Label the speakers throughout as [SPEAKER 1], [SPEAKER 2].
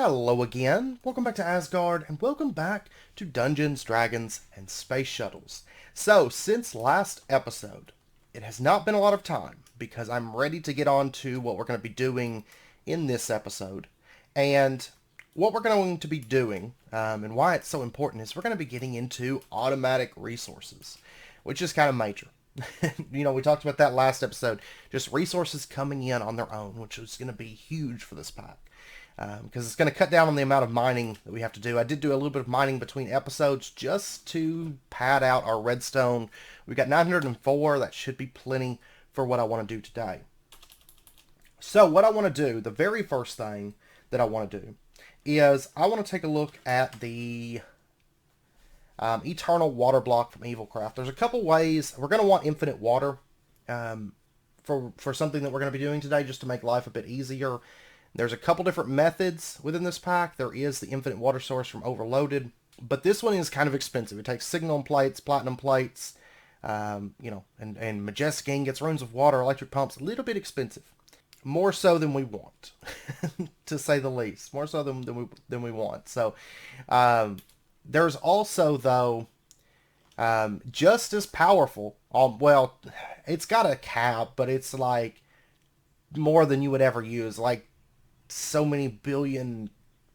[SPEAKER 1] Hello again, welcome back to Asgard, and welcome back to Dungeons, Dragons, and Space Shuttles. So, since last episode, it has not been a lot of time, because I'm ready to get on to what we're going to be doing in this episode. And what we're going to be doing, and why it's so important, is we're going to be getting into automatic resources, which is kind of major. We talked about that last episode, just resources coming in on their own, which is going to be huge for this pack. Because it's going to cut down on the amount of mining that we have to do. I did do a little bit of mining between episodes just to pad out our redstone. We've got 904. That should be plenty for what I want to do today. So what I want to do, the very first thing that I want to do, is I want to take a look at the Eternal Water Block from Evilcraft. There's a couple ways. We're going to want infinite water for something that we're going to be doing today, just to make life a bit easier. There's a couple different methods within this pack. There is the infinite water source from Overloaded, but this one is kind of expensive. It takes signal plates, platinum plates, and majestic ingots, runes of water, electric pumps. A little bit expensive, more so than we want, to say the least. More so than we want. So there's also though just as powerful. Well, it's got a cap, but it's like more than you would ever use. Like so many billion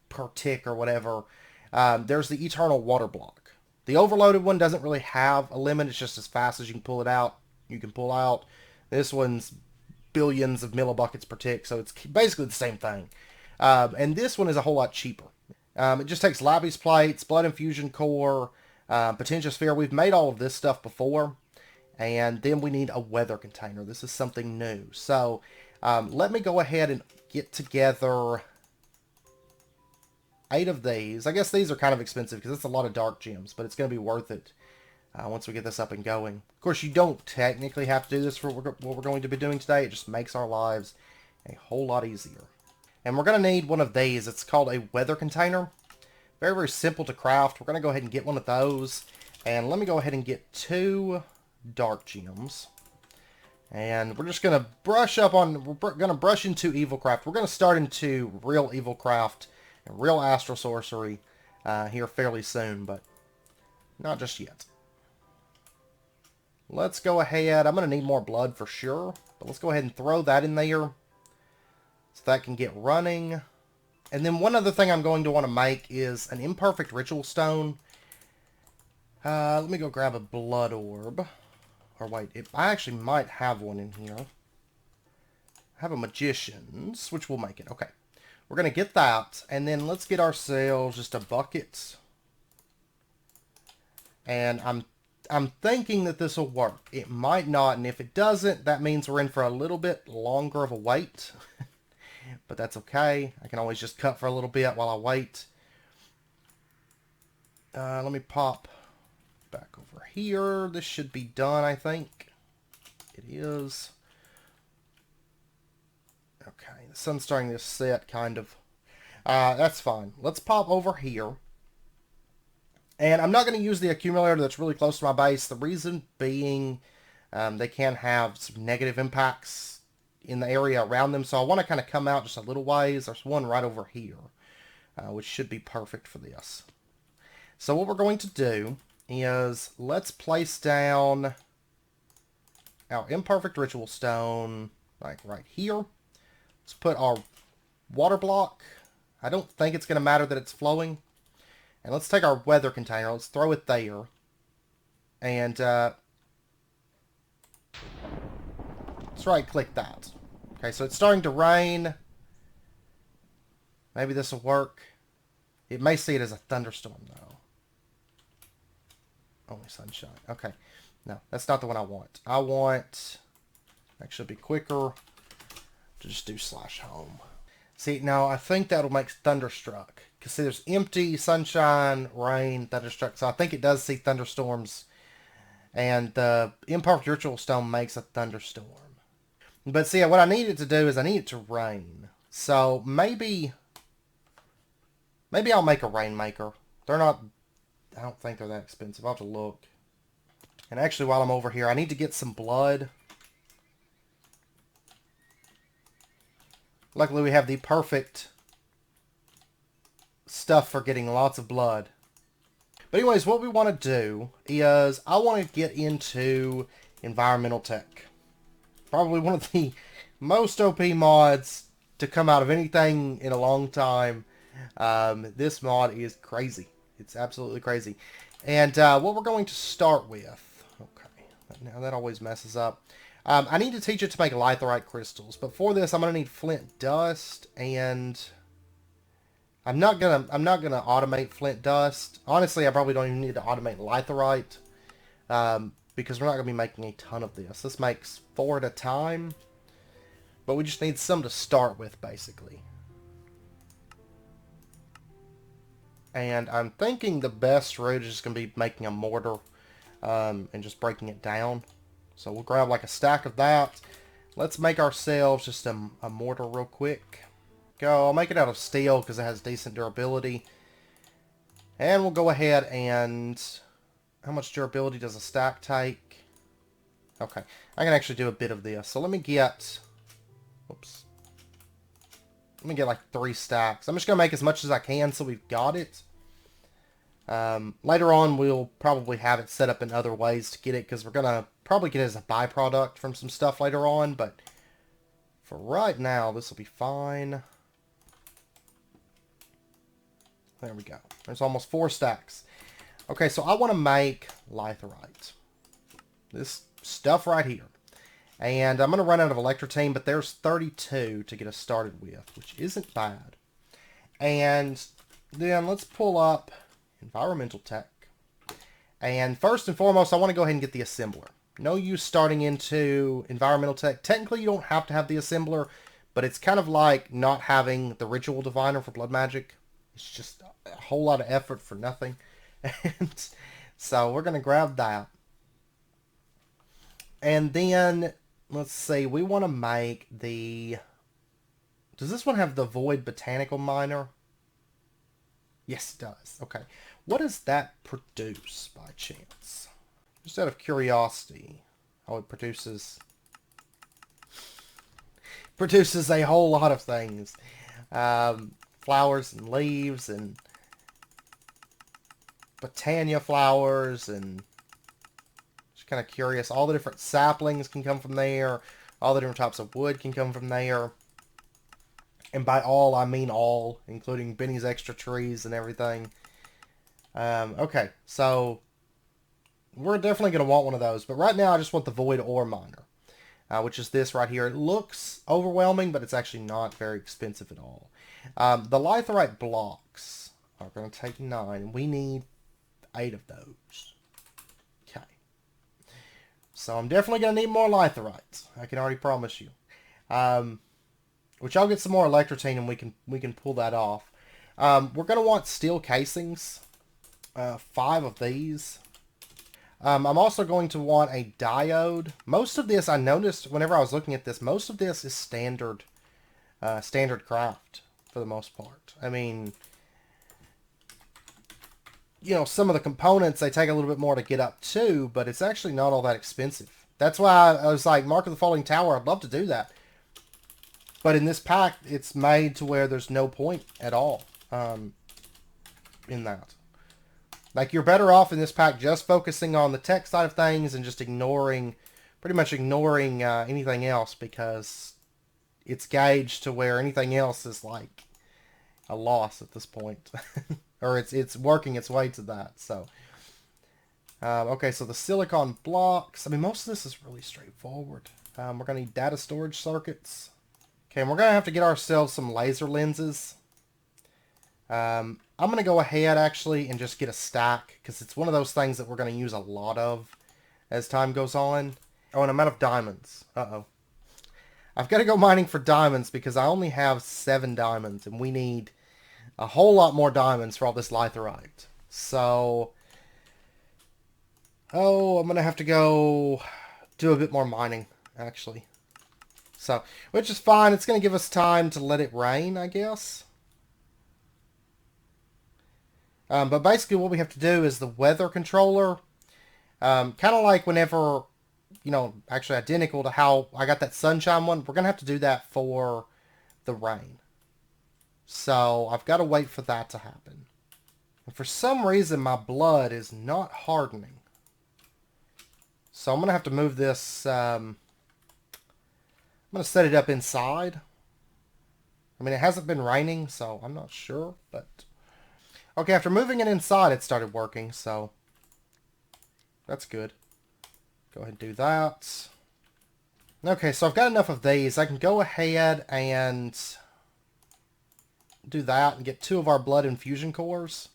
[SPEAKER 1] per tick or whatever. There's the Eternal Water Block. The Overloaded one doesn't really have a limit. It's just as fast as you can pull it out, you can pull out. This one's billions of millibuckets per tick, so it's basically the same thing. And this one is a whole lot cheaper. It just takes Labby's plates, blood infusion core, potential sphere. We've made all of this stuff before. And then we need a weather container. This is something new. So let me go ahead and get together 8 of these. I guess these are kind of expensive because it's a lot of dark gems, but it's going to be worth it once we get this up and going. Of course, you don't technically have to do this for what we're going to be doing today. It just makes our lives a whole lot easier. And we're going to need one of these. It's called a weather container. Very, very simple to craft. We're going to go ahead and get one of those. And let me go ahead and get 2 dark gems. And we're just going to brush up on, we're going to brush into Evilcraft. We're going to start into real Evilcraft and real Astral Sorcery here fairly soon, but not just yet. Let's go ahead. I'm going to need more blood for sure, but let's go ahead and throw that in there so that can get running. And then one other thing I'm going to want to make is an imperfect ritual stone. Let me go grab a blood orb. Or wait, I actually might have one in here. I have a magician's, which will make it. Okay. We're going to get that, and then let's get ourselves just a bucket. And I'm thinking that this will work. It might not, and if it doesn't, that means we're in for a little bit longer of a wait. But that's okay. I can always just cut for a little bit while I wait. Let me pop back over here. This should be done, I think. It is. Okay, the sun's starting to set, kind of. That's fine. Let's pop over here. And I'm not going to use the accumulator that's really close to my base. The reason being they can have some negative impacts in the area around them. So I want to kind of come out just a little ways. There's one right over here, which should be perfect for this. So what we're going to do is let's place down our imperfect ritual stone like right here. Let's put our water block. I don't think it's going to matter that it's flowing. And let's take our weather container. Let's throw it there. And let's right click that. Okay, so it's starting to rain. Maybe this will work. It may see it as a thunderstorm though. Only sunshine. Okay. No, that's not the one I want. I want, actually be quicker to just do /home. See, now I think that'll make thunderstruck. Because see, there's empty, sunshine, rain, thunderstruck. So I think it does see thunderstorms. And the imperfect ritual stone makes a thunderstorm. But see, what I need it to do is I need it to rain. So maybe I'll make a rainmaker. They're not, I don't think they're that expensive. I'll have to look. And actually, while I'm over here, I need to get some blood. Luckily, we have the perfect stuff for getting lots of blood. But anyways, what we want to do is I want to get into environmental tech. Probably one of the most OP mods to come out of anything in a long time. This mod is crazy. It's absolutely crazy. And what we're going to start with... Okay, now that always messes up. I need to teach it to make litherite crystals. But for this, I'm going to need flint dust and... I'm not gonna automate flint dust. Honestly, I probably don't even need to automate litherite, because we're not gonna be making a ton of this. This makes 4 at a time, but we just need some to start with, basically. And I'm thinking the best route is just gonna be making a mortar, and just breaking it down. So we'll grab like a stack of that. Let's make ourselves just a mortar real quick. Go. I'll make it out of steel because it has decent durability. And we'll go ahead and... How much durability does a stack take? Okay. I can actually do a bit of this. So let me get... Whoops. Let me get like 3 stacks. I'm just going to make as much as I can so we've got it. Later on, we'll probably have it set up in other ways to get it because we're going to probably get it as a byproduct from some stuff later on. But for right now, this will be fine. There we go. There's almost 4 stacks. Okay, so I want to make litherite. This stuff right here. And I'm going to run out of electrotine, but there's 32 to get us started with, which isn't bad. And then let's pull up environmental tech. And first and foremost, I want to go ahead and get the assembler. No use starting into environmental tech. Technically, you don't have to have the assembler, but it's kind of like not having the ritual diviner for blood magic. It's just a whole lot of effort for nothing. And so we're going to grab that. And then, let's see, we want to make the... Does this one have the Void Botanical Miner? Yes, it does. Okay. What does that produce, by chance? Just out of curiosity. Oh, it produces a whole lot of things. Flowers and leaves and Botania flowers, and just kind of curious. All the different saplings can come from there. All the different types of wood can come from there. And by all, I mean all, including Benny's extra trees and everything. Okay, so we're definitely going to want one of those. But right now, I just want the Void Ore Miner, which is this right here. It looks overwhelming, but it's actually not very expensive at all. The litherite blocks are going to take 9, and we need 8 of those. Okay. So I'm definitely going to need more litherite. I can already promise you. Which I'll get some more electrotine, and we can pull that off. We're going to want steel casings. 5 of these. I'm also going to want a diode. Most of this, I noticed whenever I was looking at this, most of this is standard craft for the most part. I mean, you know, some of the components, they take a little bit more to get up to, but it's actually not all that expensive. That's why I was like, Mark of the Falling Tower, I'd love to do that. But in this pack, it's made to where there's no point at all in that. Like, you're better off in this pack just focusing on the tech side of things and just pretty much ignoring anything else, because it's gauged to where anything else is like a loss at this point. Or it's working its way to that. So, okay, so the silicon blocks. I mean, most of this is really straightforward. We're going to need data storage circuits. Okay, and we're going to have to get ourselves some laser lenses. I'm going to go ahead, actually, and just get a stack, because it's one of those things that we're going to use a lot of as time goes on. Oh, and I'm out of diamonds. Uh-oh. I've got to go mining for diamonds, because I only have 7 diamonds, and we need a whole lot more diamonds for all this litherite. So, oh, I'm going to have to go do a bit more mining, actually. So, which is fine. It's going to give us time to let it rain, I guess. But basically what we have to do is the weather controller, kind of like whenever, you know, actually identical to how I got that sunshine one, we're going to have to do that for the rain. So I've got to wait for that to happen. And for some reason, my blood is not hardening. So I'm going to have to move this. I'm going to set it up inside. I mean, it hasn't been raining, so I'm not sure, but... Okay, after moving it inside, it started working, so... That's good. Go ahead and do that. Okay, so I've got enough of these. I can go ahead and do that and get 2 of our blood infusion cores.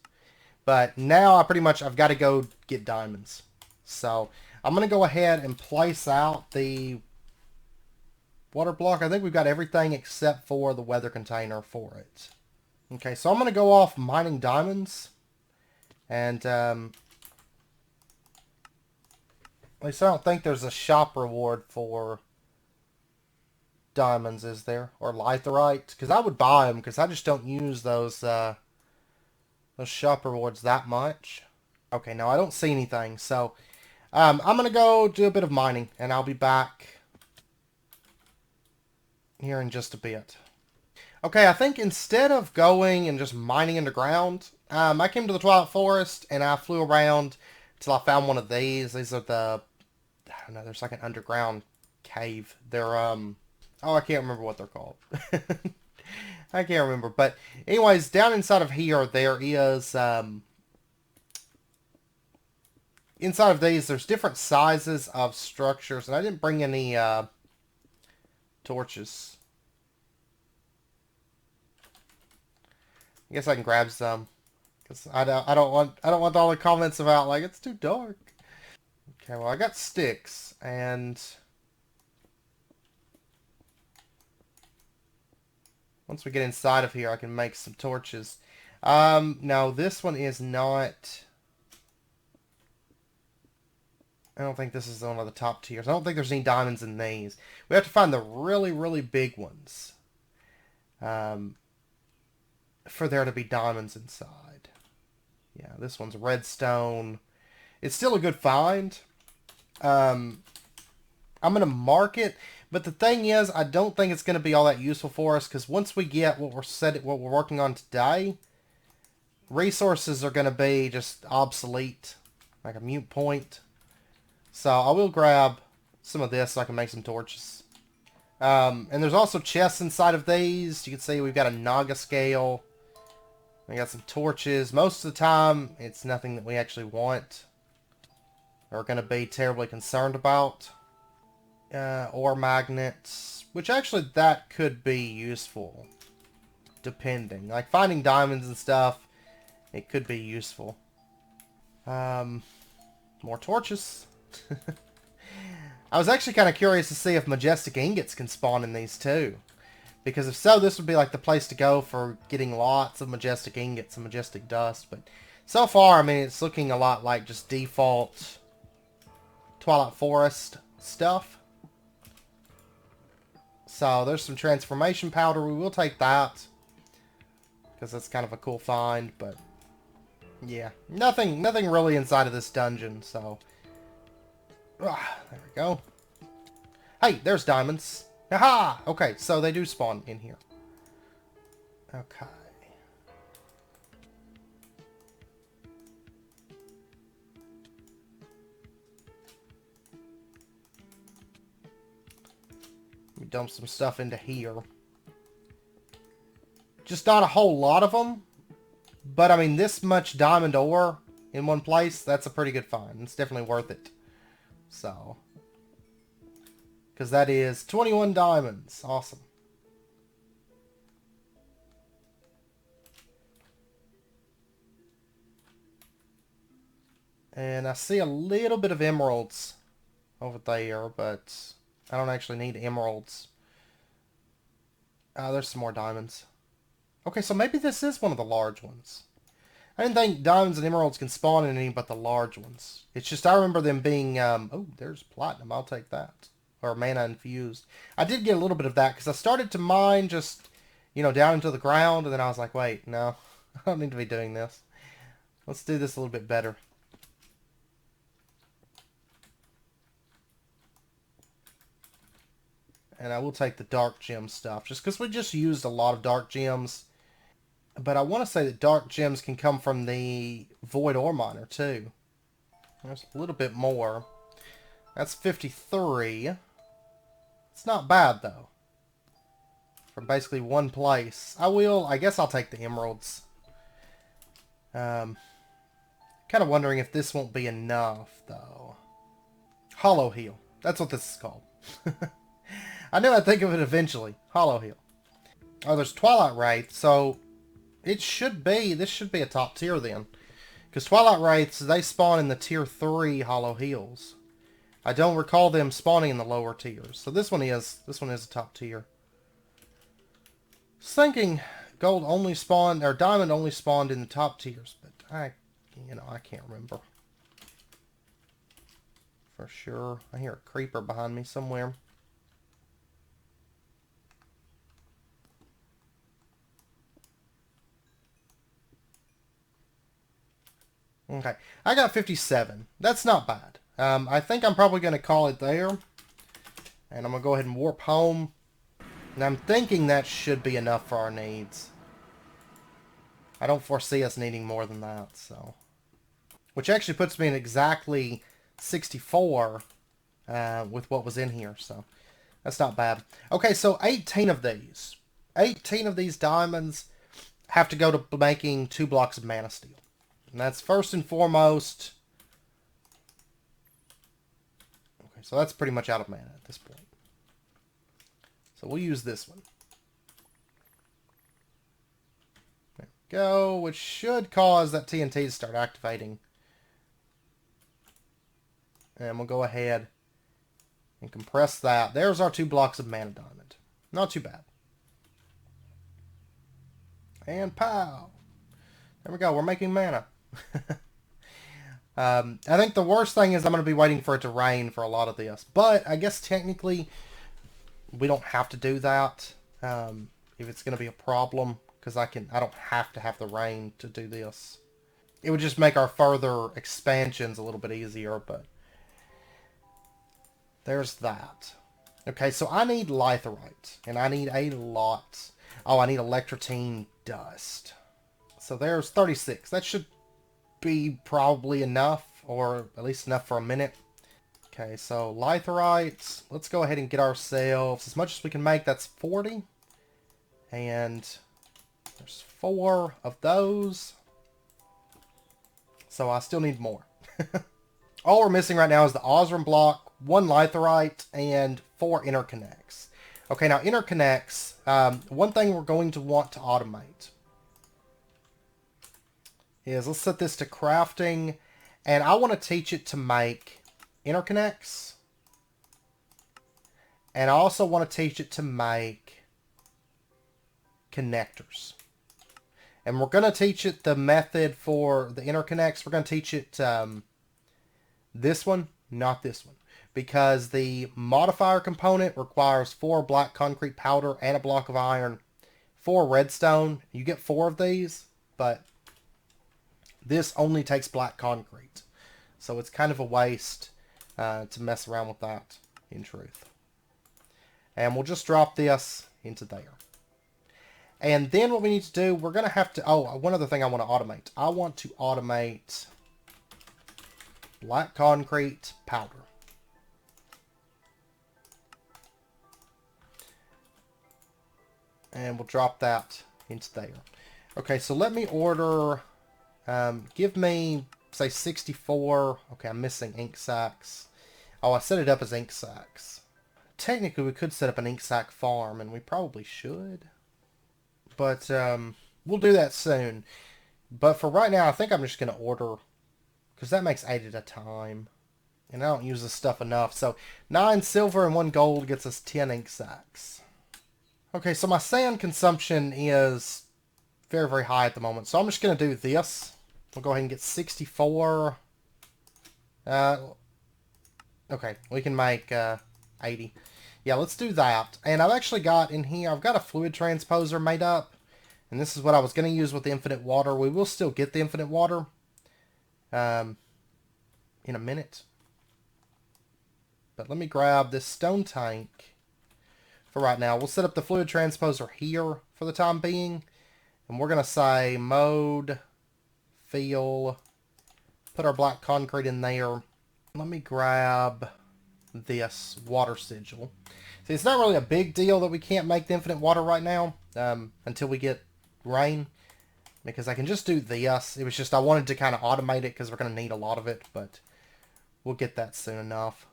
[SPEAKER 1] But now I've got to go get diamonds. So I'm going to go ahead and place out the water block. I think we've got everything except for the weather container for it. Okay, so I'm going to go off mining diamonds. And at least I don't think there's a shop reward for diamonds, is there? Or litherite? Because I would buy them, because I just don't use those shop rewards that much. Okay, no, I don't see anything. So I'm going to go do a bit of mining, and I'll be back here in just a bit. Okay, I think instead of going and just mining underground, I came to the Twilight Forest, and I flew around till I found one of these. These are the... I don't know, there's like an underground cave. They're, oh, I can't remember what they're called. I can't remember. But anyways, down inside of here, there is... inside of these, there's different sizes of structures. And I didn't bring any torches. I guess I can grab some. Because I don't want all the comments about, like, it's too dark. Okay, well, I got sticks. And... once we get inside of here, I can make some torches. No, this one is not... I don't think this is one of the top tiers. I don't think there's any diamonds in these. We have to find the really, really big ones. For there to be diamonds inside. Yeah, this one's redstone. It's still a good find. I'm going to mark it. But the thing is, I don't think it's going to be all that useful for us, because once we get what we're working on today, resources are going to be just obsolete, like a mute point. So I will grab some of this so I can make some torches. And there's also chests inside of these. You can see we've got a Naga scale. We got some torches. Most of the time, it's nothing that we actually want or going to be terribly concerned about. Ore magnets, which actually that could be useful, depending. Like finding diamonds and stuff, it could be useful. More torches. I was actually kind of curious to see if majestic ingots can spawn in these too. Because if so, this would be like the place to go for getting lots of majestic ingots and majestic dust. But so far, I mean, it's looking a lot like just default Twilight Forest stuff. So there's some transformation powder. We will take that, because that's kind of a cool find. But yeah, nothing really inside of this dungeon. So there we go. Hey, there's diamonds. Aha! Okay, so they do spawn in here. Okay. Let me dump some stuff into here. Just not a whole lot of them. But, I mean, this much diamond ore in one place, that's a pretty good find. It's definitely worth it. So... because that is 21 diamonds. Awesome. And I see a little bit of emeralds over there, but I don't actually need emeralds. There's some more diamonds. Okay, so maybe this is one of the large ones. I didn't think diamonds and emeralds can spawn in any but the large ones. It's just I remember them being... oh, there's platinum. I'll take that. Or mana infused. I did get a little bit of that because I started to mine just, you know, down into the ground, and then I was like, wait, no, I don't need to be doing this. Let's do this a little bit better. And I will take the dark gem stuff, just because we just used a lot of dark gems But I want to say that dark gems can come from the void ore miner too. There's a little bit more. That's 53. It's not bad though. From basically one place. I guess I'll take the emeralds. Kind of wondering if this won't be enough though. Hollow Heel. That's what this is called. I knew I'd think of it eventually. Hollow Heel. Oh, there's Twilight Wraith, so this should be a top tier then. Because Twilight Wraiths, they spawn in the tier 3 Hollow Heels. I don't recall them spawning in the lower tiers. So this one is a top tier. Thinking gold only spawned, or diamond only spawned in the top tiers, but I can't remember. For sure. I hear a creeper behind me somewhere. Okay, I got 57. That's not bad. I think I'm probably going to call it there. And I'm going to go ahead and warp home. And I'm thinking that should be enough for our needs. I don't foresee us needing more than that, so. Which actually puts me in exactly 64 with what was in here, so. That's not bad. Okay, so 18 of these. 18 of these diamonds have to go to making 2 blocks of mana steel. And that's first and foremost. Okay, so that's pretty much out of mana at this point. So we'll use this one. There we go, which should cause that TNT to start activating. And we'll go ahead and compress that. There's our 2 blocks of mana diamond. Not too bad. And pow! There we go, we're making mana. I think the worst thing is I'm going to be waiting for it to rain for a lot of this. But I guess technically we don't have to do that if it's going to be a problem. Because I don't have to have the rain to do this. It would just make our further expansions a little bit easier. But there's that. Okay, so I need litherite. And I need a lot. Oh, I need electrotine dust. So there's 36. That should be probably enough, or at least enough for a minute. Okay, so litherite. Let's go ahead and get ourselves as much as we can make. That's 40. And there's 4 of those. So I still need more. All we're missing right now is the Osram block, 1 litherite, and 4 interconnects. Okay, now interconnects, one thing we're going to want to automate is, let's set this to crafting, and I want to teach it to make interconnects, and I also want to teach it to make connectors. And we're going to teach it the method for the interconnects. We're going to teach it this one, not this one, because the modifier component requires 4 black concrete powder and a block of iron, 4 redstone. You get 4 of these, but this only takes black concrete. So it's kind of a waste to mess around with that, in truth. And we'll just drop this into there. And then what we need to do, we're going to have to... Oh, one other thing I want to automate. I want to automate black concrete powder. And we'll drop that into there. Okay, so let me order... give me, say, 64. Okay, I'm missing ink sacks. Oh, I set it up as ink sacks. Technically, we could set up an ink sack farm, and we probably should. But we'll do that soon. But for right now, I think I'm just going to order, because that makes 8 at a time. And I don't use this stuff enough. So 9 silver and 1 gold gets us 10 ink sacks. Okay, so my sand consumption is very, very high at the moment. So I'm just going to do this. We'll go ahead and get 64. Okay, we can make 80. Yeah, let's do that. And I've actually got in here, I've got a fluid transposer made up. And this is what I was going to use with the infinite water. We will still get the infinite water in a minute. But let me grab this stone tank for right now. We'll set up the fluid transposer here for the time being. And we're going to say mode, fill, put our black concrete in there. Let me grab this water sigil. See, it's not really a big deal that we can't make the infinite water right now until we get rain, because I can just do this. It was just I wanted to kind of automate it because we're going to need a lot of it, but we'll get that soon enough.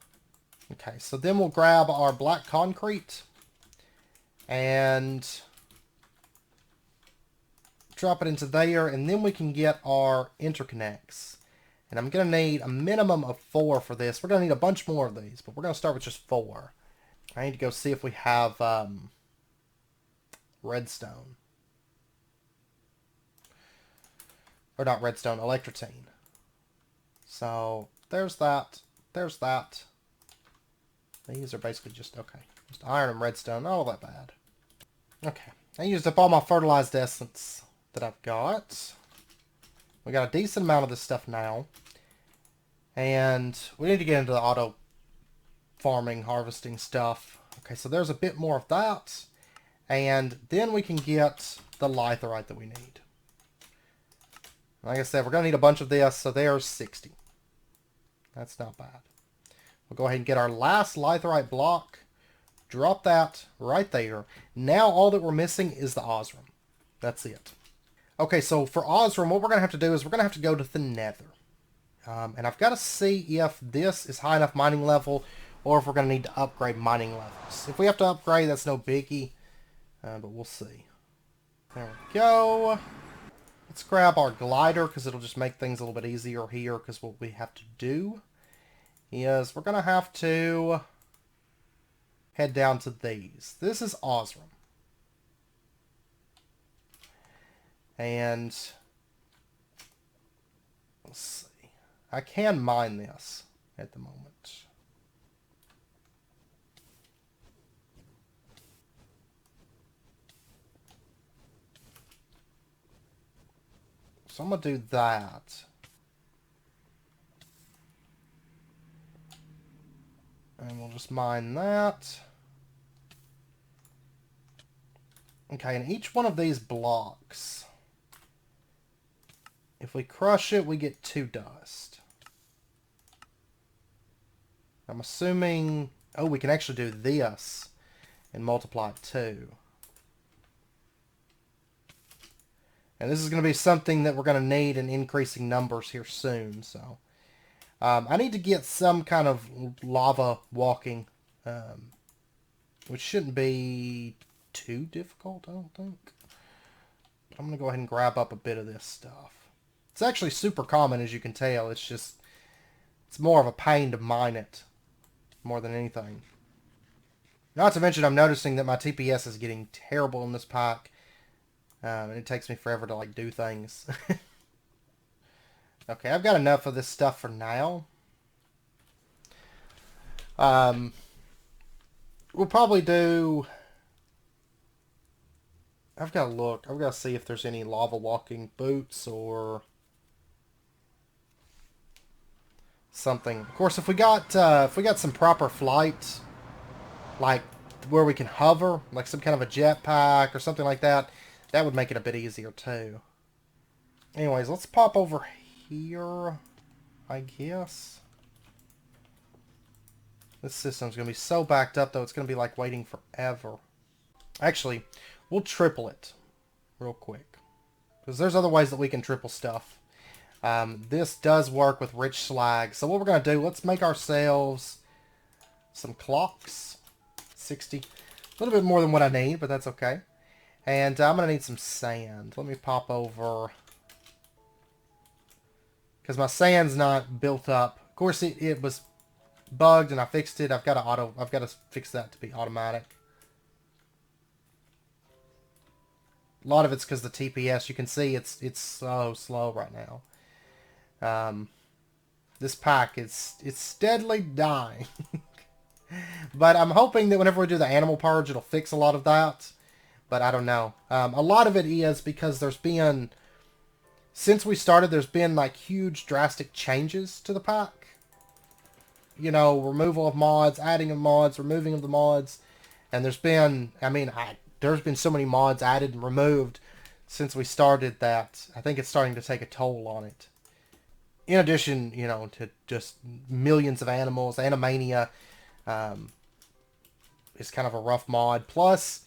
[SPEAKER 1] Okay, so then we'll grab our black concrete and drop it into there, and then we can get our interconnects. And I'm going to need a minimum of 4 for this. We're going to need a bunch more of these, but we're going to start with just 4. I need to go see if we have redstone. Or not redstone, electrotine. So, there's that. There's that. These are basically just, okay, just iron and redstone. Not all that bad. Okay, I used up all my fertilized essence that I've got. We got a decent amount of this stuff now. And we need to get into the auto farming, harvesting stuff. Okay, so there's a bit more of that. And then we can get the litherite that we need. Like I said, we're going to need a bunch of this, so there's 60. That's not bad. We'll go ahead and get our last litherite block. Drop that right there. Now all that we're missing is the Osram. That's it. Okay, so for Osram, what we're going to have to do is we're going to have to go to the Nether. And I've got to see if this is high enough mining level, or if we're going to need to upgrade mining levels. If we have to upgrade, that's no biggie, but we'll see. There we go. Let's grab our glider, because it'll just make things a little bit easier here, because what we have to do is we're going to have to head down to these. This is Osram. And let's see. I can mine this at the moment. So I'm going to do that. And we'll just mine that. Okay, and each one of these blocks, if we crush it, we get 2 dust. I'm assuming... Oh, we can actually do this and multiply it too. And this is going to be something that we're going to need in increasing numbers here soon, so... I need to get some kind of lava walking, which shouldn't be too difficult, I don't think. I'm going to go ahead and grab up a bit of this stuff. It's actually super common, as you can tell. It's just, it's more of a pain to mine it, more than anything. Not to mention, I'm noticing that my TPS is getting terrible in this pack, and it takes me forever to, like, do things. Okay, I've got enough of this stuff for now. We'll probably do... I've got to look. I've got to see if there's any lava walking boots or something. Of course, if we got some proper flight, like where we can hover, like some kind of a jetpack or something like that, that would make it a bit easier too. Anyways, let's pop over here, I guess. This system's going to be so backed up, though, it's going to be like waiting forever. Actually, we'll triple it real quick, because there's other ways that we can triple stuff. This does work with rich slag. So what we're going to do, let's make ourselves some clocks. 60. A little bit more than what I need, but that's okay. And I'm going to need some sand. Let me pop over, because my sand's not built up. Of course, it was bugged and I fixed it. I've got to fix that to be automatic. A lot of it's because the TPS. You can see it's so slow right now. This pack it's steadily dying. But I'm hoping that whenever we do the animal purge, it'll fix a lot of that. But I don't know. A lot of it is because there's been, since we started, there's been like huge drastic changes to the pack. You know, removal of mods, adding of mods, removing of the mods. And there's been, I mean, there's been so many mods added and removed. since we started that, I think it's starting to take a toll on it. In addition, you know, to just millions of animals, Animania is kind of a rough mod. Plus,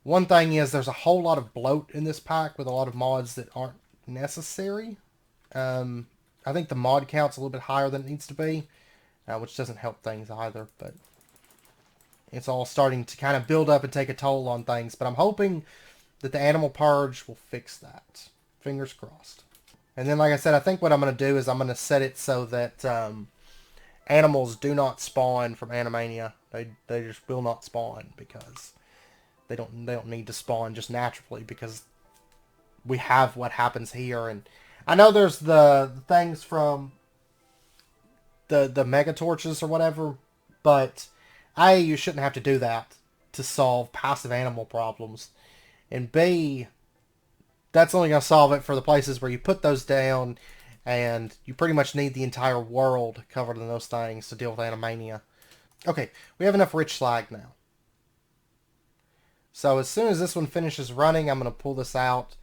[SPEAKER 1] one thing is there's a whole lot of bloat in this pack with a lot of mods that aren't necessary. I think the mod count's a little bit higher than it needs to be, which doesn't help things either, but it's all starting to kind of build up and take a toll on things. But I'm hoping that the animal purge will fix that. Fingers crossed. And then, like I said, I think what I'm going to do is I'm going to set it so that animals do not spawn from Animania. They just will not spawn because they don't need to spawn just naturally because we have what happens here. And I know there's the things from the mega torches or whatever, but A, you shouldn't have to do that to solve passive animal problems, and B, that's only going to solve it for the places where you put those down, and you pretty much need the entire world covered in those things to deal with Animania. Okay, we have enough rich slag now. So as soon as this one finishes running, I'm going to pull this out.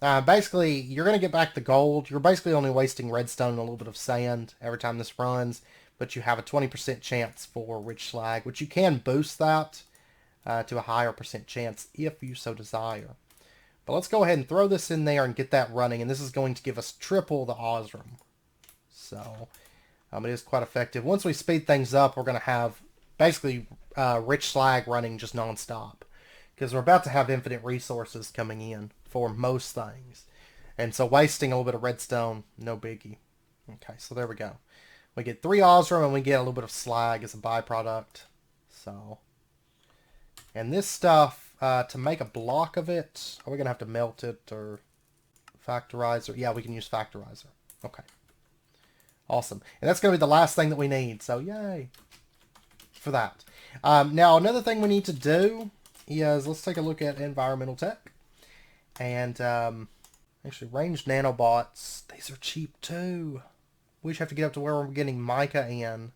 [SPEAKER 1] Basically, you're going to get back the gold. You're basically only wasting redstone and a little bit of sand every time this runs, but you have a 20% chance for rich slag, which you can boost that to a higher percent chance if you so desire. But let's go ahead and throw this in there and get that running, and this is going to give us triple the Osram. So it is quite effective. Once we speed things up, we're going to have basically rich slag running just non-stop, because we're about to have infinite resources coming in for most things. And so wasting a little bit of redstone, no biggie. Okay, so there we go. We get 3 Osram and we get a little bit of slag as a byproduct. So, and this stuff, to make a block of it, are we going to have to melt it or factorizer? Yeah, we can use factorizer. Okay. Awesome. And that's going to be the last thing that we need. So, yay for that. Now, another thing we need to do is, let's take a look at environmental tech. And, actually, ranged nanobots. These are cheap, too. We just have to get up to where we're getting mica in.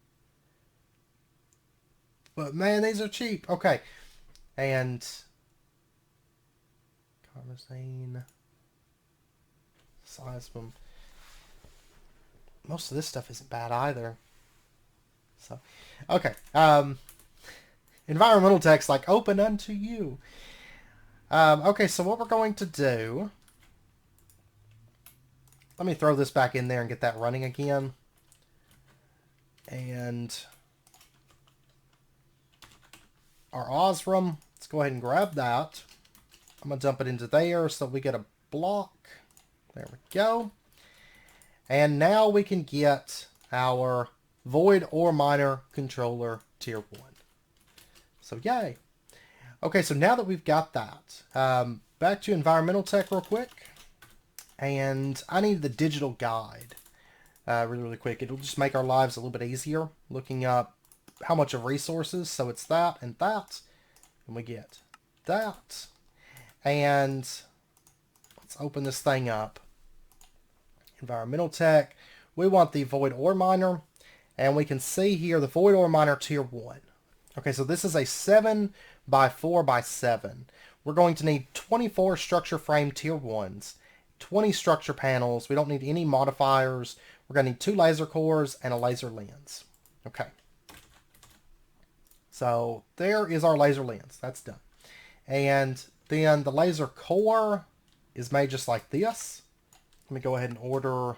[SPEAKER 1] But, man, these are cheap. Okay. And Carmazine, Seismum. Most of this stuff isn't bad either. So, okay. Environmental tech's like open unto you. Okay, so what we're going to do, let me throw this back in there and get that running again. And our Osram, let's go ahead and grab that. I'm going to dump it into there so we get a block. There we go. And now we can get our Void Ore Miner Controller Tier 1. So yay. Okay, so now that we've got that, back to environmental tech real quick. And I need the digital guide really quick. It'll just make our lives a little bit easier looking up how much of resources. So it's that and that. And we get that. And let's open this thing up. Environmental tech. We want the Void Ore Miner. And we can see here the Void Ore Miner Tier 1. Okay, so this is a 7 by 4 by 7. We're going to need 24 structure frame Tier 1s, 20 structure panels. We don't need any modifiers. We're going to need 2 laser cores and a laser lens. Okay. So there is our laser lens. That's done. And then the laser core is made just like this. Let me go ahead and order...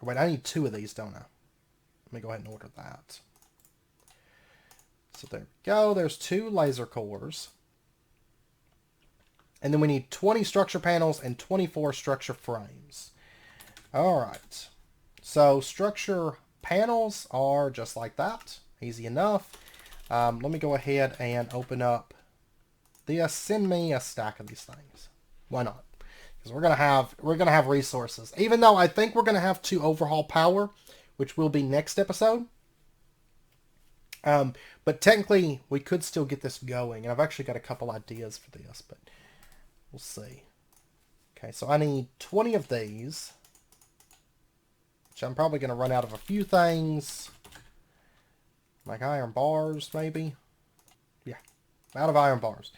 [SPEAKER 1] Wait, I need 2 of these, don't I? Let me go ahead and order that. So there we go. There's 2 laser cores. And then we need 20 structure panels and 24 structure frames. Alright. So structure panels are just like that. Easy enough. Let me go ahead and open up this. Send me a stack of these things. Why not? Because we're gonna have resources. Even though I think we're gonna have to overhaul power, which will be next episode. But technically, we could still get this going. And I've actually got a couple ideas for this, but we'll see. Okay, so I need 20 of these. Which I'm probably going to run out of a few things. Like iron bars, maybe. Yeah, out of iron bars.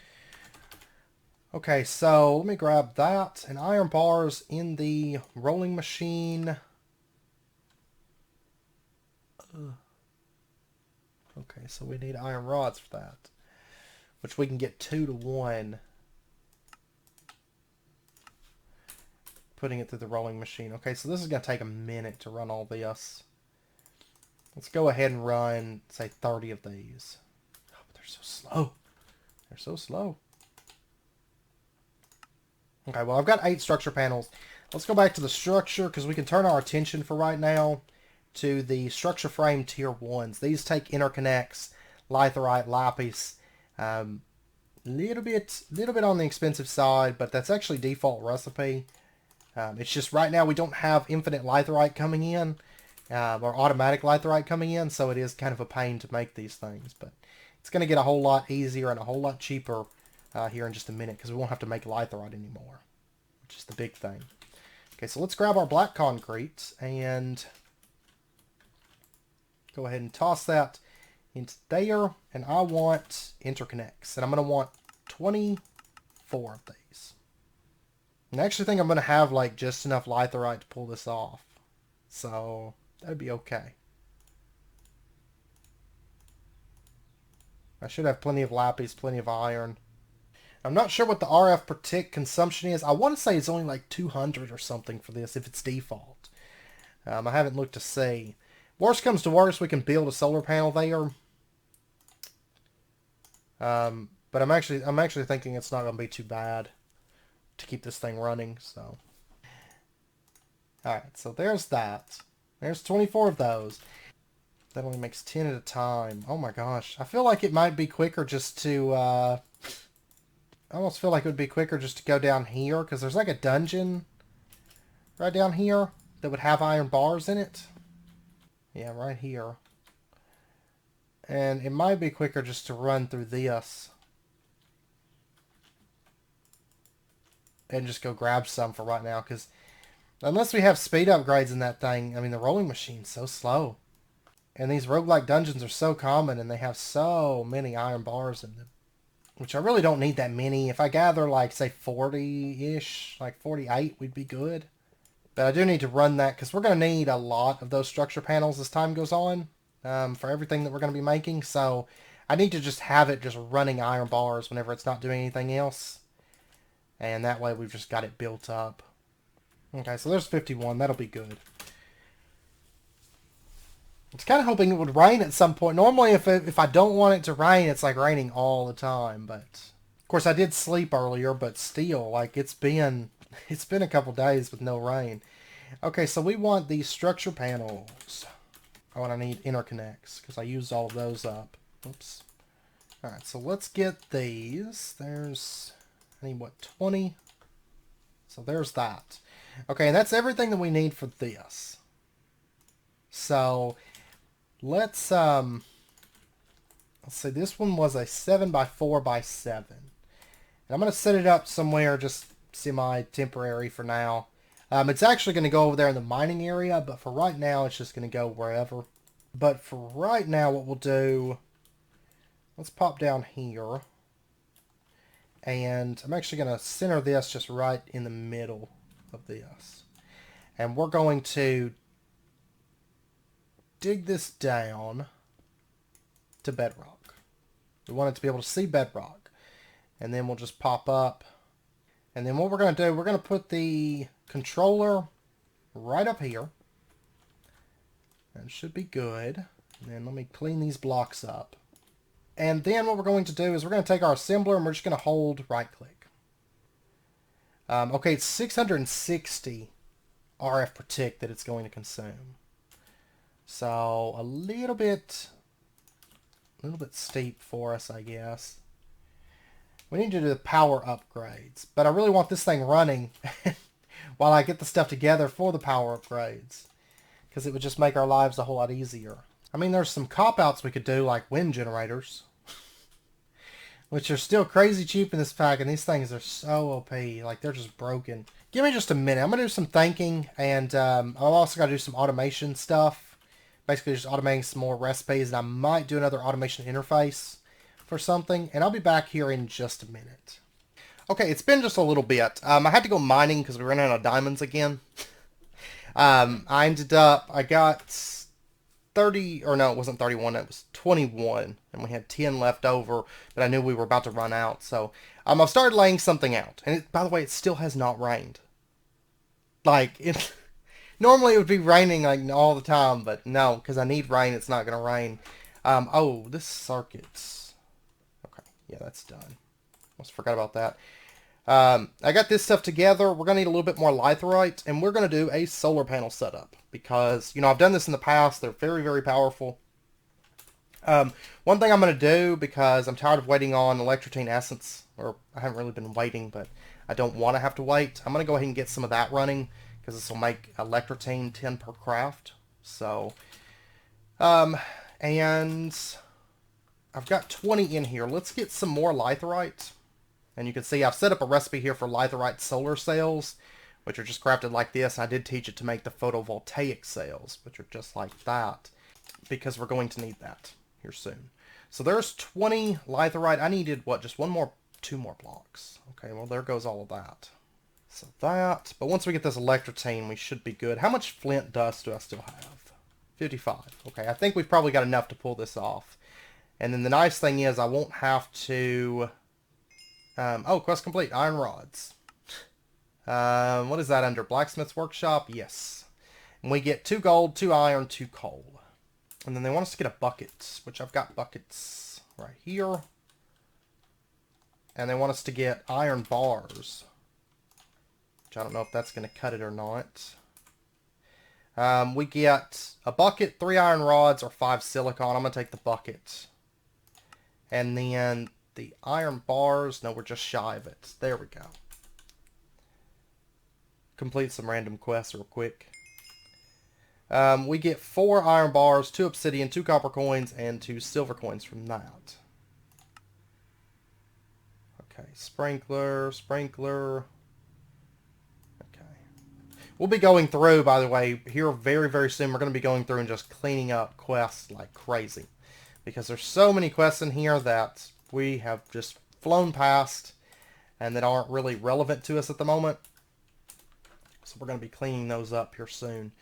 [SPEAKER 1] Okay, so let me grab that. And iron bars in the rolling machine. Okay, so we need iron rods for that, which we can get 2 to 1. Putting it through the rolling machine. Okay, so this is going to take a minute to run all this. Let's go ahead and run, say, 30 of these. Oh, but they're so slow. They're so slow. Okay, well, I've got 8 structure panels. Let's go back to the structure, because we can turn our attention for right now to the structure frame tier 1s. These take interconnects, litherite, lapis. Little bit on the expensive side, but that's actually default recipe. It's just right now we don't have infinite litherite coming in, or automatic litherite coming in, so it is kind of a pain to make these things. But it's going to get a whole lot easier and a whole lot cheaper here in just a minute, because we won't have to make litherite anymore, which is the big thing. Okay, so let's grab our black concrete and go ahead and toss that into there. And I want interconnects, and I'm going to want 24 of these. And I actually think I'm going to have like just enough litherite to pull this off. So that'd be okay. I should have plenty of lapis, plenty of iron. I'm not sure what the RF per tick consumption is. I want to say it's only like 200 or something for this if it's default. I haven't looked to see. Worst comes to worst, we can build a solar panel there. But I'm actually thinking it's not going to be too bad to keep this thing running. So, all right. So there's that. There's 24 of those. That only makes 10 at a time. Oh my gosh. I feel like it might be quicker just to. I almost feel like it would be quicker just to go down here, because there's like a dungeon right down here that would have iron bars in it. Yeah, right here. And it might be quicker just to run through this and just go grab some for right now, because unless we have speed upgrades in that thing, I mean, the rolling machine's so slow. And these roguelike dungeons are so common, and they have so many iron bars in them, which I really don't need that many. If I gather, like, say, 40-ish, like 48, we'd be good. But I do need to run that, because we're going to need a lot of those structure panels as time goes on for everything that we're going to be making. So I need to just have it just running iron bars whenever it's not doing anything else. And that way we've just got it built up. Okay, so there's 51. That'll be good. I was kind of hoping it would rain at some point. Normally, if I don't want it to rain, it's like raining all the time. But of course, I did sleep earlier, but still, like it's been a couple days with no rain. Okay, so we want these structure panels. Oh, and I need interconnects because I used all of those up. Oops. All right, so let's get these. I need what, 20? So there's that. Okay, and that's everything that we need for this. So let's see, this one was a 7x4x7. And I'm going to set it up somewhere just semi-temporary for now. It's actually going to go over there in the mining area, but for right now, it's just going to go wherever. But for right now, what we'll do, let's pop down here. And I'm actually going to center this just right in the middle of this. And we're going to dig this down to bedrock. We want it to be able to see bedrock. And then we'll just pop up. And then what we're going to do, we're going to put the controller right up here. That should be good. And then let me clean these blocks up. And then what we're going to do is we're going to take our assembler and we're just going to hold right click. Okay, it's 660 RF per tick that it's going to consume. So a little bit steep for us, I guess. We need to do the power upgrades, but I really want this thing running while I get the stuff together for the power upgrades, because it would just make our lives a whole lot easier. I mean, there's some cop-outs we could do, like wind generators, which are still crazy cheap in this pack, and these things are so OP. Like, they're just broken. Give me just a minute. I'm going to do some thinking, and I've also got to do some automation stuff. Basically, just automating some more recipes, and I might do another automation interface for something, and I'll be back here in just a minute. Okay, it's been just a little bit. I had to go mining because we ran out of diamonds again. I got 30, or no, it wasn't 31, it was 21, and we had 10 left over, but I knew we were about to run out, so I've started laying something out. And by the way, it still has not rained. Normally it would be raining like all the time, but no, because I need rain, it's not going to rain. Oh, this circuit's... Okay, yeah, that's done. Almost forgot about that. I got this stuff together. We're going to need a little bit more litherite, and we're going to do a solar panel setup because, I've done this in the past. They're very, very powerful. One thing I'm going to do, because I'm tired of waiting on electrotine essence, or I haven't really been waiting, but I don't want to have to wait. I'm going to go ahead and get some of that running because this will make electrotine 10 per craft. So, and I've got 20 in here. Let's get some more litherite. And you can see I've set up a recipe here for litherite solar cells, which are just crafted like this. I did teach it to make the photovoltaic cells, which are just like that, because we're going to need that here soon. So there's 20 litherite. I needed, what, just two more blocks. Okay, well, there goes all of that. So that, but once we get this electrotine, we should be good. How much flint dust do I still have? 55. Okay, I think we've probably got enough to pull this off. And then the nice thing is I won't have to... oh, quest complete. Iron rods. What is that under? Blacksmith's workshop? Yes. And we get 2 gold, 2 iron, 2 coal. And then they want us to get a bucket, which I've got buckets right here. And they want us to get iron bars, which I don't know if that's going to cut it or not. We get a bucket, 3 iron rods, or 5 silicon. I'm going to take the bucket. And then the iron bars, no, we're just shy of it. There we go. Complete some random quests real quick. We get 4 iron bars, 2 obsidian, 2 copper coins, and 2 silver coins from that. Okay, sprinkler. Okay. We'll be going through, by the way, here very, very soon. We're going to be going through and just cleaning up quests like crazy. Because there's so many quests in here that we have just flown past and that aren't really relevant to us at the moment. So we're going to be cleaning those up here soon.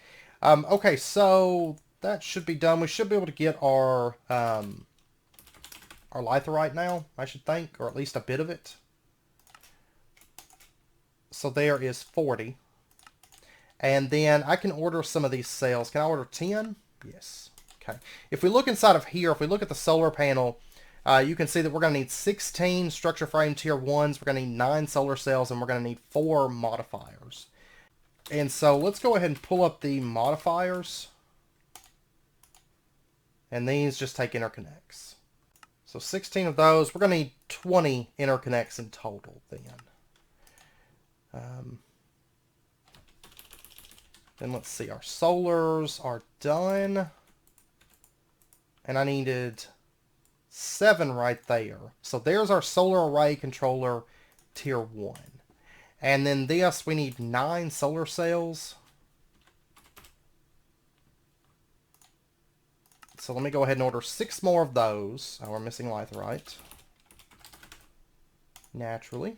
[SPEAKER 1] Okay, so that should be done. We should be able to get our litherite now, I should think, or at least a bit of it. So there is 40. And then I can order some of these cells. Can I order 10? Yes. Okay. If we look inside of here, if we look at the solar panel, you can see that we're going to need 16 structure frame tier 1s, we're going to need 9 solar cells, and we're going to need 4 modifiers. And so let's go ahead and pull up the modifiers. And these just take interconnects. So 16 of those. We're going to need 20 interconnects in total then. Then let's see. Our solars are done. And I needed 7 right there. So there's our solar array controller tier 1. And then this, we need 9 solar cells. So let me go ahead and order 6 more of those. Oh, we're missing litherite. Naturally.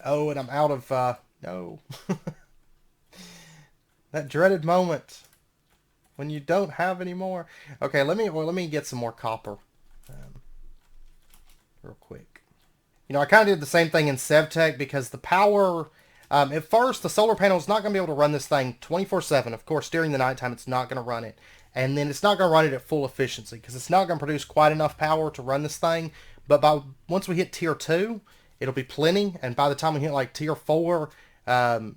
[SPEAKER 1] Oh, and I'm out of, no. That dreaded moment when you don't have any more. Okay, let me get some more copper real quick. I kind of did the same thing in SevTech because the power, at first, the solar panel is not going to be able to run this thing 24/7. Of course, during the nighttime, it's not going to run it. And then it's not going to run it at full efficiency because it's not going to produce quite enough power to run this thing. But once we hit tier 2, it'll be plenty. And by the time we hit like tier 4, on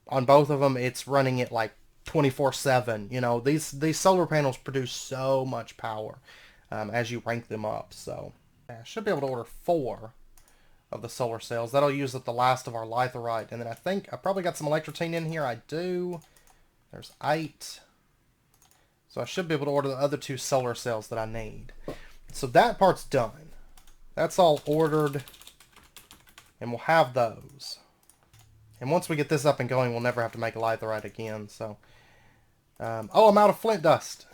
[SPEAKER 1] both of them, it's running it like 24/7. These solar panels produce so much power as you rank them up. So I should be able to order 4 of the solar cells. That'll use up the last of our litherite. And then I think I probably got some electrotine in here. I do. There's 8. So I should be able to order the other 2 solar cells that I need. So that part's done. That's all ordered. And we'll have those. And once we get this up and going, we'll never have to make a litherite again. So, oh, I'm out of flint dust.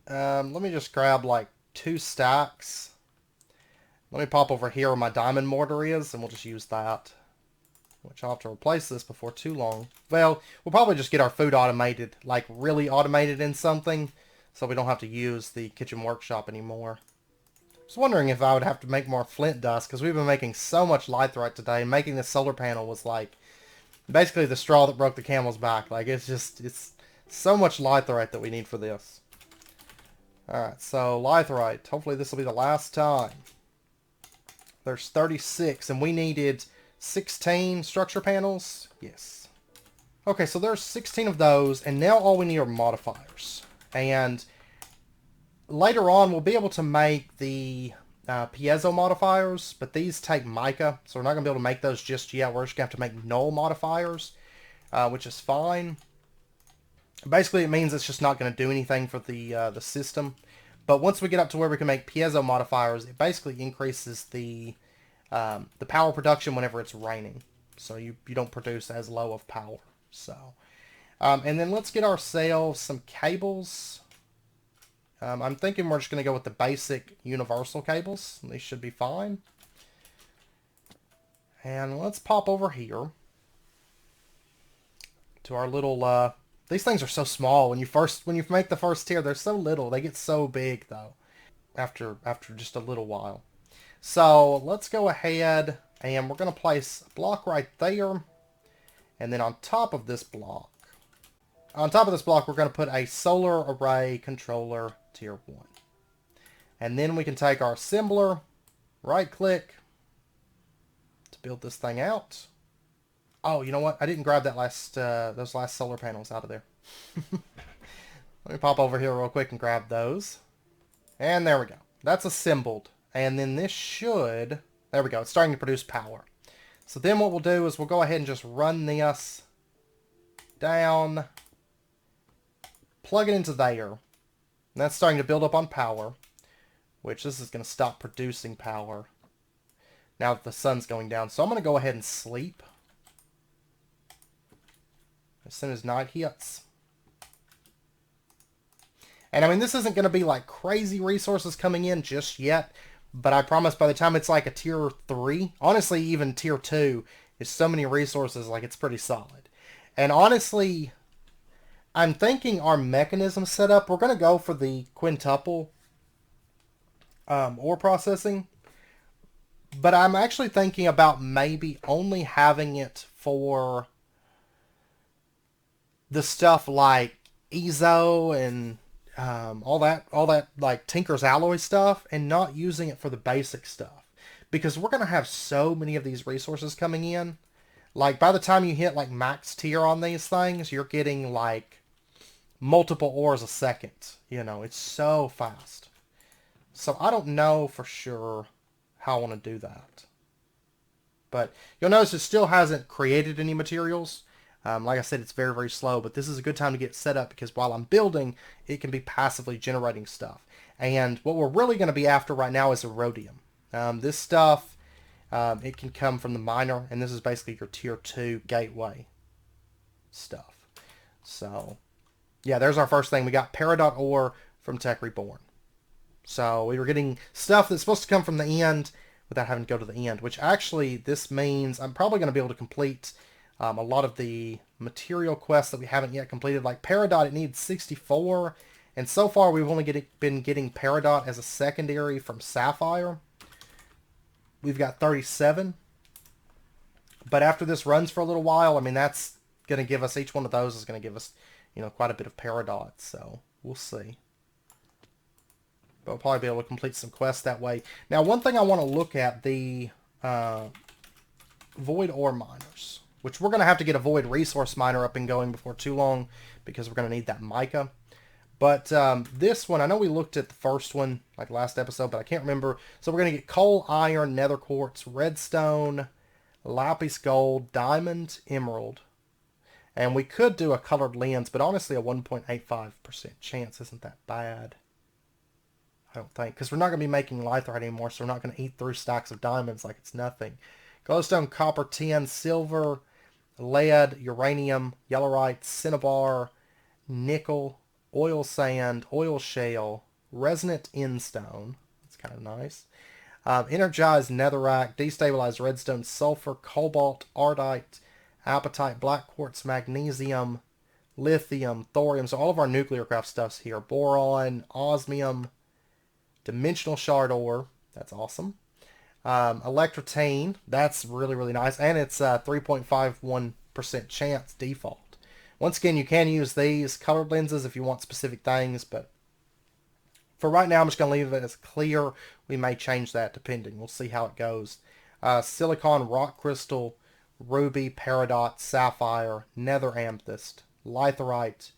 [SPEAKER 1] Let me just grab like 2 stacks. Let me pop over here where my diamond mortar is, and we'll just use that. Which I'll have to replace this before too long. Well, we'll probably just get our food automated, like really automated in something, so we don't have to use the kitchen workshop anymore. I was wondering if I would have to make more flint dust, because we've been making so much lithrite today. Making this solar panel was like basically the straw that broke the camel's back. Like, it's so much lithrite that we need for this. Alright, so lithrite. Hopefully this will be the last time. There's 36, and we needed 16 structure panels. Yes. Okay, so there's 16 of those, and now all we need are modifiers. And later on, we'll be able to make the piezo modifiers, but these take mica, so we're not going to be able to make those just yet. We're just going to have to make null modifiers, which is fine. Basically, it means it's just not going to do anything for the system. But once we get up to where we can make piezo modifiers, it basically increases the power production whenever it's raining. So you don't produce as low of power. So, and then let's get ourselves some cables. I'm thinking we're just going to go with the basic universal cables. These should be fine. And let's pop over here to our little... these things are so small. When you make the first tier, they're so little. They get so big, though, after just a little while. So let's go ahead, and we're going to place a block right there. And then on top of this block, we're going to put a solar array controller tier 1. And then we can take our assembler, right-click to build this thing out. Oh, you know what? I didn't grab that those last solar panels out of there. Let me pop over here real quick and grab those. And there we go. That's assembled. And then this should... There we go. It's starting to produce power. So then what we'll do is we'll go ahead and just run this down. Plug it into there. And that's starting to build up on power. Which this is going to stop producing power now that the sun's going down. So I'm going to go ahead and sleep as soon as night hits. And I mean, this isn't going to be like crazy resources coming in just yet, but I promise by the time it's like a tier 3, honestly even tier 2, is so many resources, like it's pretty solid. And honestly, I'm thinking our mechanism setup, we're going to go for the quintuple ore processing, but I'm actually thinking about maybe only having it for the stuff like Ezo and all that like Tinker's Alloy stuff, and not using it for the basic stuff, because we're gonna have so many of these resources coming in. Like by the time you hit like max tier on these things, you're getting like multiple ores a second. You know, it's so fast. So I don't know for sure how I want to do that. But you'll notice it still hasn't created any materials. Like I said, it's very, very slow, but this is a good time to get set up, because while I'm building, it can be passively generating stuff. And what we're really going to be after right now is erodium. This stuff, it can come from the miner, and this is basically your tier 2 gateway stuff. So, yeah, there's our first thing. We got Peridot ore from Tech Reborn. So we were getting stuff that's supposed to come from the end without having to go to the end, which actually this means I'm probably going to be able to complete a lot of the material quests that we haven't yet completed. Like Peridot, it needs 64, and so far we've only been getting Peridot as a secondary from Sapphire. We've got 37, but after this runs for a little while, I mean, that's going to give us, each one of those is going to give us, you know, quite a bit of Peridot, so we'll see. But we'll probably be able to complete some quests that way. Now, one thing I want to look at, the void ore miners, which we're going to have to get a void resource miner up and going before too long, because we're going to need that mica. But this one, I know we looked at the first one, like last episode, but I can't remember. So we're going to get coal, iron, nether quartz, redstone, lapis gold, diamond, emerald. And we could do a colored lens, but honestly a 1.85% chance isn't that bad. I don't think, because we're not going to be making lithrite anymore, so we're not going to eat through stacks of diamonds like it's nothing. Glowstone, copper, tin, silver, lead, uranium, yellowite, cinnabar, nickel, oil sand, oil shale, resonant endstone. That's kind of nice. Energized netherrack, destabilized redstone, sulfur, cobalt, ardite, apatite, black quartz, magnesium, lithium, thorium. So all of our nuclear craft stuff's here. Boron, osmium, dimensional shard ore. That's awesome. Electrotane. That's really, really nice. And it's 3.51% chance default. Once again, you can use these colored lenses if you want specific things, but for right now, I'm just going to leave it as clear. We may change that depending. We'll see how it goes. Silicon, rock crystal, ruby, peridot, sapphire, nether amethyst, litherite,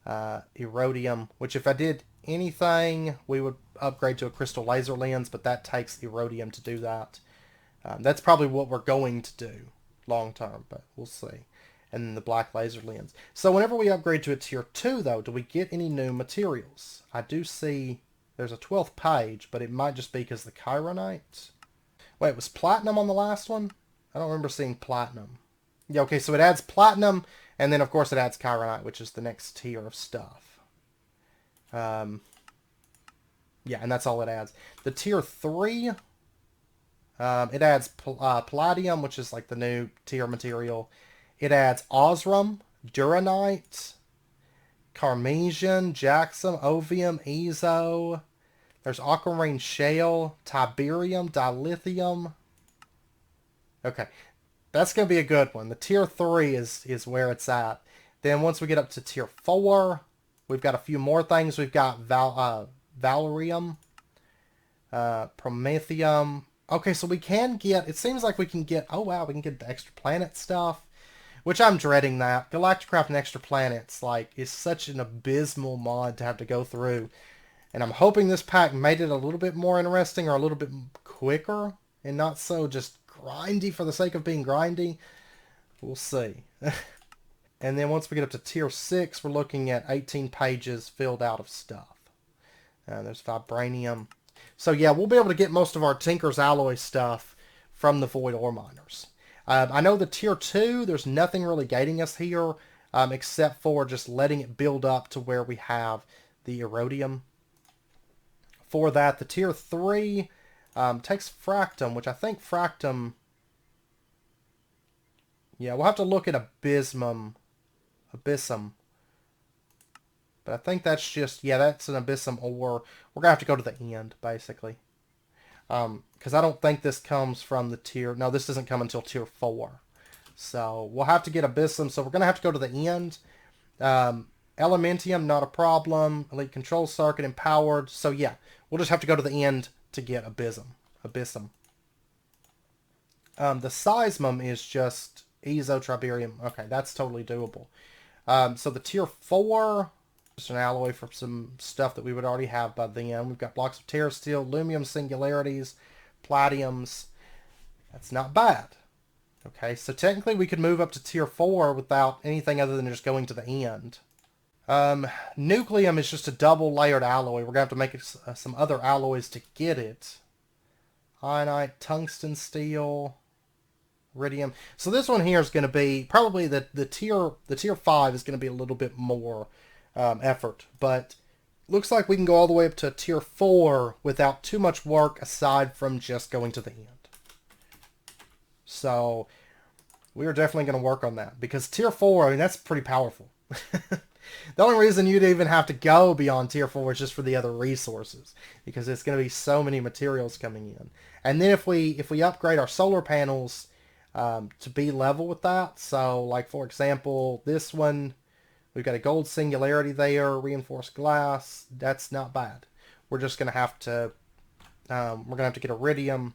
[SPEAKER 1] erodium, which if I did anything, we would upgrade to a crystal laser lens, but that takes erodium to do that. That's probably what we're going to do long term, but we'll see. And then the black laser lens. So whenever we upgrade to a tier 2, though, do we get any new materials? I do see there's a 12th page, but it might just be because the chironite. Wait, it was platinum on the last one? I don't remember seeing platinum. Yeah, okay, so it adds platinum, and then, of course, it adds chironite, which is the next tier of stuff. Yeah, and that's all it adds. The tier 3, it adds palladium, which is like the new tier material. It adds osram, duranite, carmesian, jaxum, ovium, ezo. There's aquamarine shale, tiberium, dilithium. Okay, that's going to be a good one. The tier 3 is where it's at. Then once we get up to tier 4, we've got a few more things. We've got valerium, promethium. Okay, so we can get, it seems like we can get, oh wow, we can get the extra planet stuff. Which I'm dreading that. Galacticraft and Extra Planets, like, is such an abysmal mod to have to go through. And I'm hoping this pack made it a little bit more interesting or a little bit quicker and not so just grindy for the sake of being grindy. We'll see. And then once we get up to tier 6, we're looking at 18 pages filled out of stuff. There's vibranium. So yeah, we'll be able to get most of our Tinker's Alloy stuff from the Void Ore Miners. I know the tier 2, there's nothing really gating us here, except for just letting it build up to where we have the erodium. For that, the tier 3 takes fractum, which I think fractum... Yeah, we'll have to look at abyssum. But I think that's just... Yeah, that's an abyssum ore. We're going to have to go to the end, basically. Because I don't think this comes from the tier... No, this doesn't come until tier 4. So we'll have to get abyssum. So we're going to have to go to the end. Elementium, not a problem. Elite control circuit, empowered. So yeah, we'll just have to go to the end to get abyssum. The seismum is just ezo-triberium. Okay, that's totally doable. So the tier 4... Just an alloy for some stuff that we would already have by then. We've got blocks of terra steel, lumium singularities, palladiums. That's not bad. Okay, so technically we could move up to tier 4 without anything other than just going to the end. Nucleum is just a double layered alloy. We're going to have to make some other alloys to get it. Ironite, tungsten steel, iridium. So this one here is going to be probably the tier 5 is going to be a little bit more effort, but looks like we can go all the way up to tier 4 without too much work aside from just going to the end. So we are definitely going to work on that because tier 4, I mean, that's pretty powerful. The only reason you'd even have to go beyond tier 4 is just for the other resources, because it's going to be so many materials coming in. And then if we upgrade our solar panels to be level with that, so like for example this one, we've got a gold singularity there, reinforced glass. That's not bad. We're just going to have to, get iridium,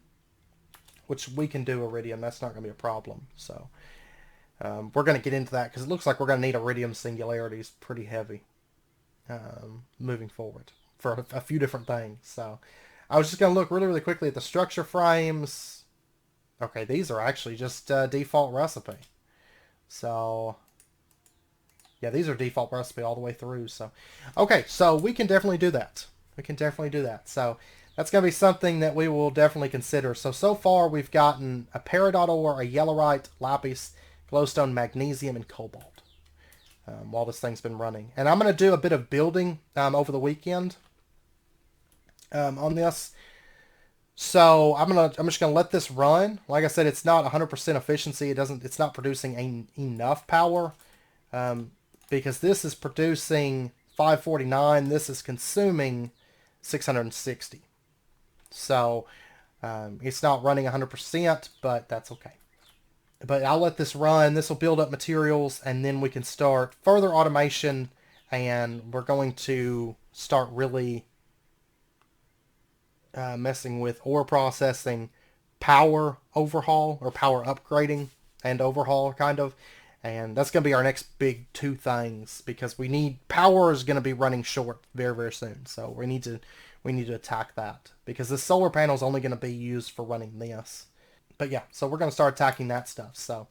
[SPEAKER 1] which we can do iridium. That's not going to be a problem. So we're going to get into that because it looks like we're going to need iridium singularities pretty heavy moving forward for a few different things. So I was just going to look really, really quickly at the structure frames. Okay, these are actually just default recipe. So... yeah, these are default recipe all the way through. So, okay, so we can definitely do that. So that's going to be something that we will definitely consider. So far we've gotten a peridot ore, a yellowite, lapis, glowstone, magnesium, and cobalt while this thing's been running. And I'm going to do a bit of building over the weekend on this. So I'm just gonna let this run. Like I said, it's not 100% efficiency. It's not producing enough power, because this is producing 549. This is consuming 660. So it's not running 100%, but that's okay. But I'll let this run. This will build up materials, and then we can start further automation, and we're going to start really messing with ore processing, power overhaul, or power upgrading and overhaul, kind of. And that's going to be our next big two things, because we need power is going to be running short very, very soon. So we need to attack that, because the solar panel is only going to be used for running this. But yeah, so we're going to start attacking that stuff. So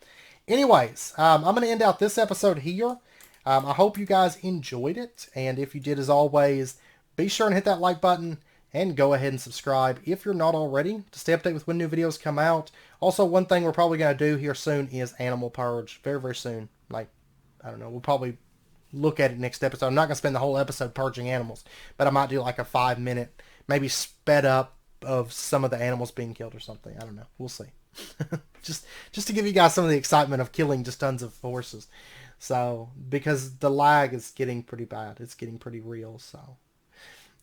[SPEAKER 1] anyways, I'm going to end out this episode here. I hope you guys enjoyed it. And if you did, as always, be sure and hit that like button and go ahead and subscribe if you're not already, to stay updated with when new videos come out. Also, one thing we're probably going to do here soon is Animal Purge. Very, very soon. Like, I don't know, we'll probably look at it next episode. I'm not going to spend the whole episode purging animals, but I might do like a 5-minute, maybe sped up of some of the animals being killed or something. I don't know. We'll see. just to give you guys some of the excitement of killing just tons of horses. So, because the lag is getting pretty bad. It's getting pretty real, so.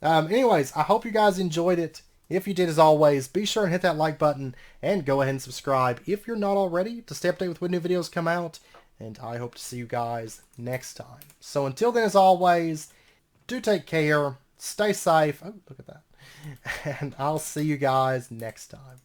[SPEAKER 1] Anyways, I hope you guys enjoyed it. If you did, as always, be sure and hit that like button and go ahead and subscribe if you're not already, to stay updated with when new videos come out. And I hope to see you guys next time. So until then, as always, do take care, stay safe. Oh, look at that. And I'll see you guys next time.